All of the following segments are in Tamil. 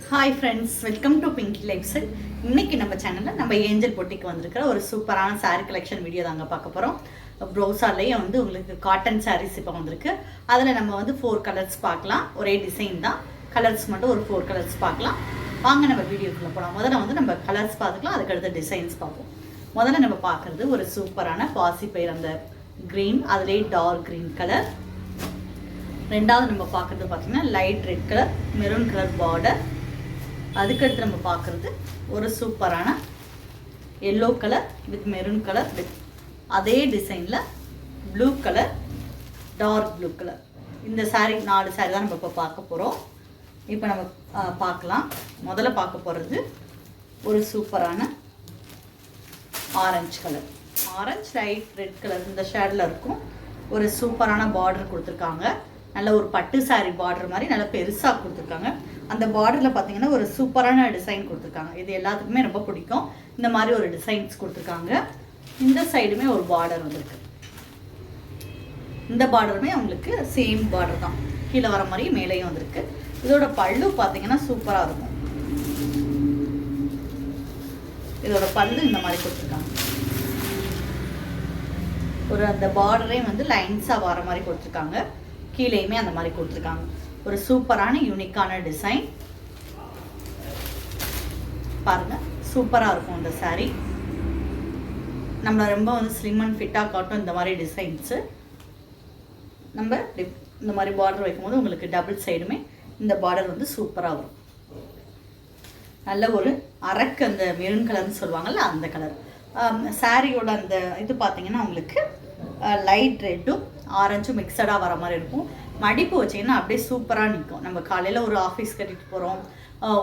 Hi friends, welcome to Pinki life style. இன்னைக்கு நம்ம சேனலில் நம்ம ஏஞ்சல் பொட்டிக்கு வந்திருக்கிற ஒரு சூப்பரான சாரீ கலெக்ஷன் வீடியோ தாங்க பார்க்க போகிறோம். ப்ரௌசாலேயே உங்களுக்கு காட்டன் சாரீஸ் இப்போ வந்திருக்கு. அதில் நம்ம 4 கலர்ஸ் பார்க்கலாம். ஒரே டிசைன் தான், கலர்ஸ் மட்டும் ஒரு 4 கலர்ஸ் பார்க்கலாம். வாங்க நம்ம வீடியோக்குள்ளே போகலாம். முதல்ல நம்ம கலர்ஸ் பார்த்துக்கலாம், அதுக்கடுத்து டிசைன்ஸ் பார்ப்போம். முதல்ல நம்ம பார்க்குறது ஒரு சூப்பரான பாசி பயிர், அந்த க்ரீன், அதிலே டார்க் க்ரீன் கலர். ரெண்டாவது நம்ம பார்க்குறது பார்த்திங்கன்னா light red colour, maroon colour border. அதுக்கடுத்து நம்ம பார்க்குறது ஒரு சூப்பரான yellow colour with maroon colour, with அதே டிசைனில் blue colour, dark blue colour. இந்த சாரீ 4 சாரீ தான் நம்ம இப்போ பார்க்க போகிறோம். இப்போ நம்ம பார்க்கலாம். முதல்ல பார்க்க போகிறது ஒரு சூப்பரான orange colour, orange light red colour இந்த ஷேடில் இருக்கும். ஒரு சூப்பரான பார்டர் கொடுத்துருக்காங்க. நல்ல ஒரு பட்டு சாரீ பார்டர் மாதிரி நல்லா பெருசாக கொடுத்துருக்காங்க. அந்த பார்டரில் பார்த்தீங்கன்னா ஒரு சூப்பரான டிசைன் கொடுத்துருக்காங்க. இது எல்லாத்துக்குமே ரொம்ப பிடிக்கும். இந்த மாதிரி ஒரு டிசைன்ஸ் கொடுத்துருக்காங்க. இந்த சைடுமே ஒரு பார்டர் வந்திருக்கு. இந்த பார்டருமே உங்களுக்கு சேம் பார்டர் தான், கீழே வர மாதிரி மேலேயும் வந்திருக்கு. இதோட பல்லு பார்த்தீங்கன்னா சூப்பராக இருக்கும். இதோட பல்லு இந்த மாதிரி கொடுத்துருக்காங்க. ஒரு அந்த பார்டரே லைன்ஸாக வர மாதிரி கொடுத்துருக்காங்க. கீழேயுமே அந்த மாதிரி கொடுத்துருக்காங்க. ஒரு சூப்பரான யூனிக்கான டிசைன் பாருங்க, சூப்பராக இருக்கும் இந்த சாரீ. நம்மளை ரொம்ப ஸ்லிம் அண்ட் ஃபிட்டாக காட்டும் இந்த மாதிரி டிசைன்ஸு. நம்ம இந்த மாதிரி பார்டர் வைக்கும்போது உங்களுக்கு டபுள் சைடுமே இந்த பார்டர் சூப்பராக வரும். நல்ல ஒரு அரக்கு, அந்த மெரூன் கலர்னு சொல்லுவாங்கள்ல அந்த கலர். சாரியோட அந்த இது பார்த்தீங்கன்னா உங்களுக்கு லைட் ரெட்டும் ஆரஞ்சும் மிக்சடாக வர மாதிரி இருக்கும். மடிப்பு வச்சிங்கன்னா அப்படியே சூப்பராக நிற்கும். நம்ம காலையில் ஒரு ஆஃபீஸ் கட்டிட்டு போகிறோம்,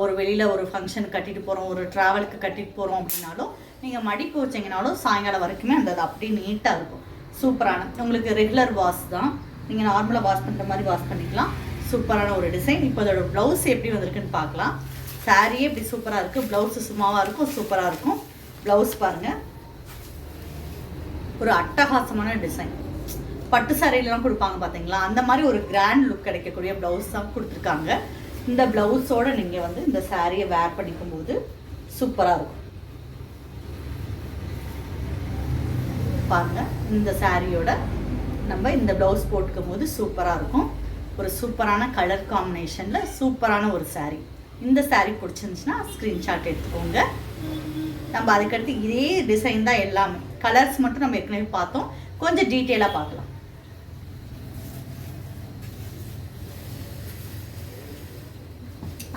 ஒரு வெளியில் ஒரு ஃபங்க்ஷன் கட்டிட்டு போகிறோம், ஒரு ட்ராவலுக்கு கட்டிட்டு போகிறோம் அப்படின்னாலும் நீங்கள் மடிப்பு வச்சிங்கனாலும் சாயங்காலம் வரைக்குமே அந்த அப்படியே நீட்டாக இருக்கும். சூப்பரான உங்களுக்கு ரெகுலர் வாஷ் தான், நீங்கள் நார்மலாக வாஷ் பண்ணுற மாதிரி வாஷ் பண்ணிக்கலாம். சூப்பரான ஒரு டிசைன். இப்போ அதோட ப்ளவுஸ் எப்படி வந்திருக்குன்னு பார்க்கலாம். சாரியே இப்படி சூப்பராக இருக்குது, ப்ளவுஸு சும்மாவாக இருக்கும், சூப்பராக இருக்கும். ப்ளவுஸ் பாருங்கள், ஒரு அட்டகாசமான டிசைன். பட்டு சாரிலாம் கொடுப்பாங்க பார்த்தீங்களா, அந்த மாதிரி ஒரு கிராண்ட் லுக் கிடைக்கக்கூடிய ப்ளவுஸ் தான் கொடுத்துருக்காங்க. இந்த ப்ளவுஸோடு நீங்கள் இந்த சாரியை வேர் பண்ணிக்கும் போது சூப்பராக இருக்கும். பாருங்கள், இந்த சாரியோட நம்ம இந்த ப்ளவுஸ் போட்டுக்கும் போது சூப்பராக இருக்கும். ஒரு சூப்பரான கலர் காம்பினேஷனில் சூப்பரான ஒரு சாரீ. இந்த சாரீ பிடிச்சிருந்துச்சுன்னா ஸ்க்ரீன்ஷாட் எடுத்துக்கோங்க. நம்ம அதுக்கடுத்து இதே டிசைன் தான் எல்லாமே. கலர்ஸ் மட்டும் நம்ம ஏற்கனவே பார்த்தோம், கொஞ்சம் டீட்டெயிலாக பார்க்கலாம்.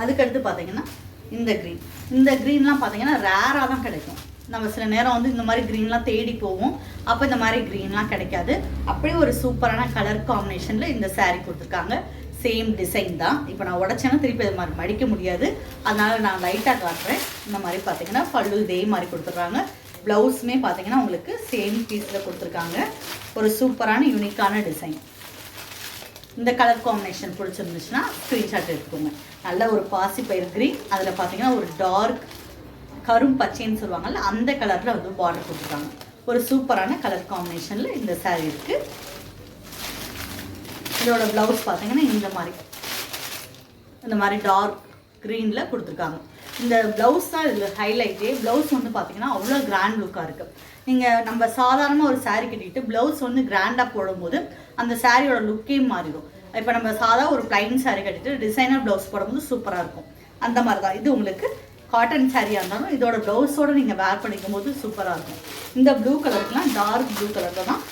அதுக்கடுத்து பார்த்தீங்கன்னா இந்த க்ரீன்லாம் பார்த்தீங்கன்னா ரேராக தான் கிடைக்கும். நம்ம சில நேரம் இந்த மாதிரி க்ரீன்லாம் தேடி போவோம், அப்போ இந்த மாதிரி க்ரீன்லாம் கிடைக்காது. அப்படியே ஒரு சூப்பரான கலர் காம்பினேஷனில் இந்த சாரீ கொடுத்துருக்காங்க. சேம் டிசைன் தான். இப்போ நான் உடச்சேன்னா திருப்பி அது மாதிரி மடிக்க முடியாது, அதனால் நான் லைட்டாக காட்டுறேன். இந்த மாதிரி பார்த்தீங்கன்னா பல்லு இதே மாதிரி கொடுத்துட்றாங்க. ப்ளவுஸுமே பார்த்தீங்கன்னா உங்களுக்கு சேம் பீஸில் கொடுத்துருக்காங்க. ஒரு சூப்பரான யூனிக்கான டிசைன். இந்த கலர் காம்பினேஷன் பிடிச்சிருந்துச்சுன்னா ஸ்க்ரீன்ஷாட் எடுத்துக்கோங்க. நல்ல ஒரு பாசி பயிர் க்ரீன், அதில் பார்த்தீங்கன்னா ஒரு டார்க் கரும் பச்சைன்னு சொல்லுவாங்கள்ல அந்த கலரில் பார்டர் கொடுத்துருக்காங்க. ஒரு சூப்பரான கலர் காம்பினேஷனில் இந்த சாரீ இருக்குது. இதோட ப்ளவுஸ் பார்த்தீங்கன்னா இந்த மாதிரி டார்க் க்ரீனில் கொடுத்துருக்காங்க. இந்த ப்ளவுஸ் தான் இதில் ஹைலைட்டே. ப்ளவுஸ் பார்த்தீங்கன்னா அவ்வளோ கிராண்ட் லுக்காக இருக்குது. நீங்கள் நம்ம சாதாரணமாக ஒரு சாரீ கட்டிட்டு ப்ளவுஸ் கிராண்டாக போடும்போது அந்த சாரியோட லுக்கே மாறிடும். இப்போ நம்ம சாதா ஒரு ப்ளைன் சாரீ கட்டிட்டு டிசைனர் ப்ளவுஸ் போடும்போது சூப்பராக இருக்கும். அந்த மாதிரி தான் இது உங்களுக்கு காட்டன் சாரியாக இருந்தாலும் இதோட ப்ளவுஸோடு நீங்கள் வேர் பண்ணிக்கும் போது சூப்பராக இருக்கும். இந்த ப்ளூ கலருக்குலாம் டார்க் ப்ளூ கலரில் தான்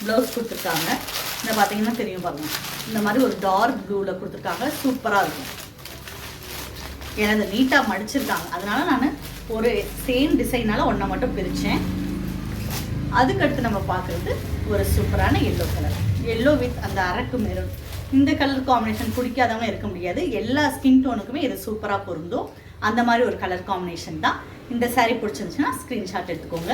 ப்ளவுஸ் கொடுத்துருக்காங்க. இந்த பார்த்தீங்கன்னா தெரியும் பாருங்கள், இந்த மாதிரி ஒரு டார்க் ப்ளூவில் கொடுத்துருக்காங்க. சூப்பராக இருக்கும். ஏன்னா அதை நீட்டாக மடிச்சிருக்காங்க, அதனால நான் ஒரு சேம் டிசைனால் ஒன்றை மட்டும் பிரித்தேன். அதுக்கடுத்து நம்ம பார்க்குறது ஒரு சூப்பரான எல்லோ கலர், எல்லோ வித் அந்த அரக்கு மெரூன். இந்த கலர் காம்பினேஷன் பிடிக்காதவங்க இருக்க முடியாது. எல்லா ஸ்கின் டோனுக்குமே இது சூப்பராக பொருந்தும். அந்த மாதிரி ஒரு கலர் காம்பினேஷன் தான். இந்த சாரீ பிடிச்சிருந்துச்சுன்னா ஸ்க்ரீன்ஷாட் எடுத்துக்கோங்க.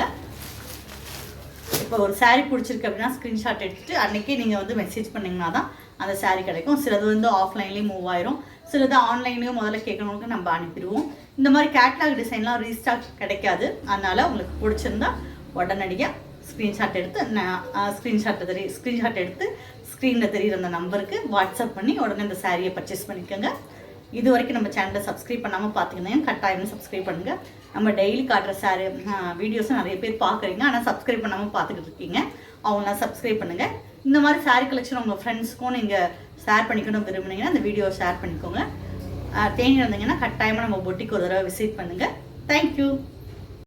இப்போ ஒரு சாரீ பிடிச்சிருக்கு அப்படின்னா ஸ்க்ரீன்ஷாட் எடுத்துகிட்டு அன்றைக்கே நீங்கள் மெசேஜ் பண்ணிங்கன்னா தான் அந்த சாரீ கிடைக்கும். சிலது ஆஃப்லைன்லேயும் மூவ் ஆயிரும், சிலது ஆன்லைன்லேயும் முதல்ல கேட்கணுங்களுக்கு நம்ம அனுப்பிடுவோம். இந்த மாதிரி கேட்லாக் டிசைன்லாம் ரீஸ்டாக் கிடைக்காது. அதனால் உங்களுக்கு பிடிச்சிருந்தா உடனடியாக ஸ்க்ரீன்ஷாட் எடுத்து ஸ்க்ரீனில் தெரிகிற அந்த நம்பருக்கு வாட்ஸ்அப் பண்ணி உடனே இந்த சாரியை பர்ச்சேஸ் பண்ணிக்கோங்க. இது வரைக்கும் நம்ம சேனலை சப்ஸ்கிரைப் பண்ணாமல் பார்த்துக்கிங்க கட்டாயம் சப்ஸ்கிரைப் பண்ணுங்கள். நம்ம டெய்லி காட்டுற வீடியோஸும் நிறைய பேர் பார்க்குறீங்க, ஆனால் சப்ஸ்கிரைப் பண்ணாமல் பார்த்துக்கிட்டு இருக்கீங்க. அவங்களாம் சப்ஸ்கிரைப் பண்ணுங்கள். இந்த மாதிரி சாரீ கலெக்ஷன் உங்கள் ஃப்ரெண்ட்ஸ்க்கும் நீங்கள் ஷேர் பண்ணிக்கணும் விரும்புனீங்கன்னா அந்த வீடியோ ஷேர் பண்ணிக்கோங்க. தேனி இருந்தீங்கன்னா கட்டாயமாக நம்ம பொட்டிக்கு ஒரு தடவை விசிட் பண்ணுங்கள். தேங்க்யூ.